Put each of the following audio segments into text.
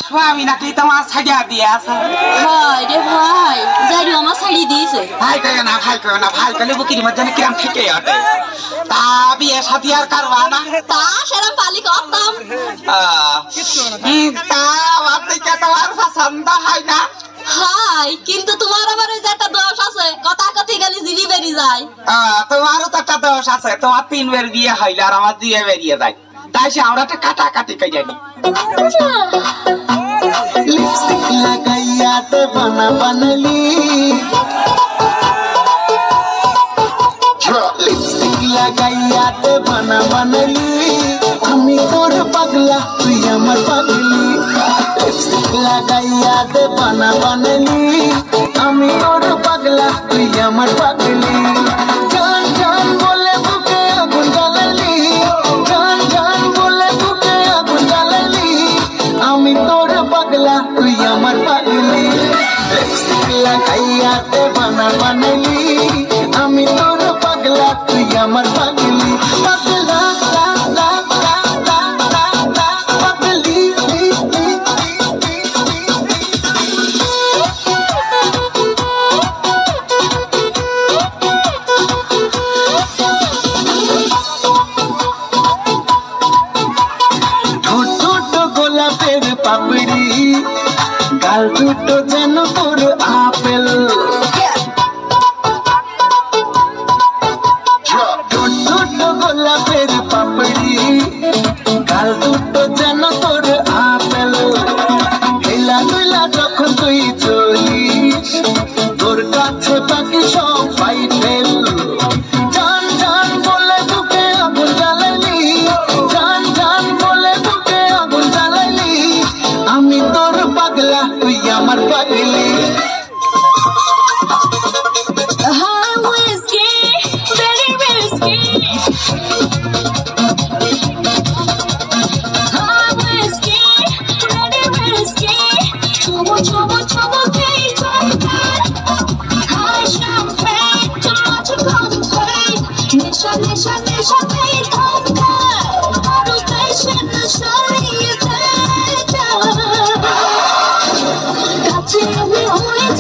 স্বামী নাকি তোমার ছাড়িয়া দিয়ে আছে? ভাই রে ভাই, যাই আমার ছাড়িয়ে দিয়েছে। ভাই কয় না, ভাই কয় না, ভাই কলে বুকির মধ্যে কিরাম থেকে ওঠে। তা বিয়ে সাথী আর কারবা না? তা সেরম পালি করতাম। তা আপনি কে তোমার পছন্দ হয় না? হাই, কিন্তু তোমার আবার ওই যে একটা দোষ আছে, কথা কথি গেলে জিভি বেরিয়ে যায়। তোমারও তো একটা দোষ আছে, তোমার 3 বের বিয়ে হইলে আর আমার 2 বেরিয়ে যায়। তাই সে আমরা একটা কাটাকাটি করে জানি। लिपस्टिक लगाइया ते बना बनली लिपस्टिक लगाइया ते बना बनली আমি তোর পাগলা তুই আমার পাগলি লিপস্টিক লাগাইয়া ते बना बनली আমি তোর পাগলা তুই আমার পাগলি জান জান বলে বুকে আগুন জ্বালালি জান জান বলে বুকে আগুন জ্বালালি আমি তোর পাগলা তুই আমার পাগলি লিপস্টিক লাগাইয়া ते बना बनली আমি তোর পাগলা তুই আমার পাগলি পাগলা লা লা লা লা লা লা পাগলি ঠোঁট ঠোঁট গোলাপের পাপড়ি গাল দুটো যেন তোর আপেল ঠোঁট ঠোঁট গোলাপের পাপড়ি গাল দুটো যেন তোর আপেল হেলা দুলা যখন তুই চলিস তোর কাছে তাকে সবাই ফেল জান জান বলে বুকে আগুন জ্বালালি জান জান বলে বুকে আগুন জ্বালালি আমি তোর পাগলা তুই আমার পাগলি High whiskey, very risky. High whiskey, very risky. Trouble, trouble, trouble, hey, trouble. High champagne, too much to contemplate. Nisha, nisha, nisha, hey, conquer. Motivation, nisha, you take. Got you, we always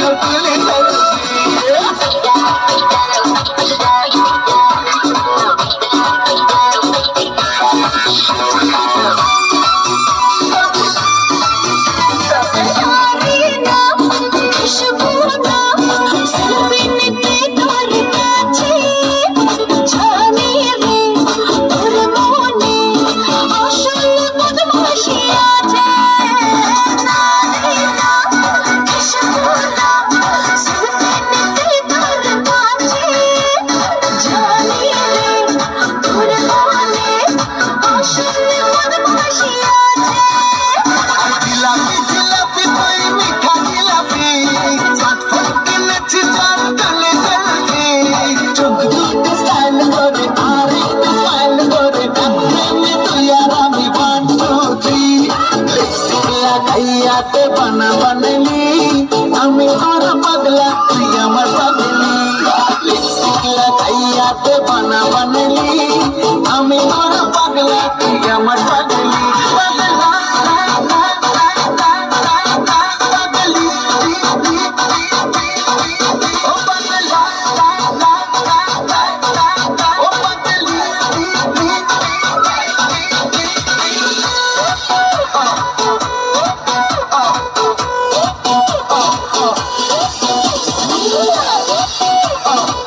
तुली बना बनली আমি তোর পাগলা তুই আমার পাগলি lipstick লাগাইয়াতে বানা बनली আমি তোর পাগলা তুই আমার পাগলি পাগলা পাগলি ও পাগলা ও পাগলি Oh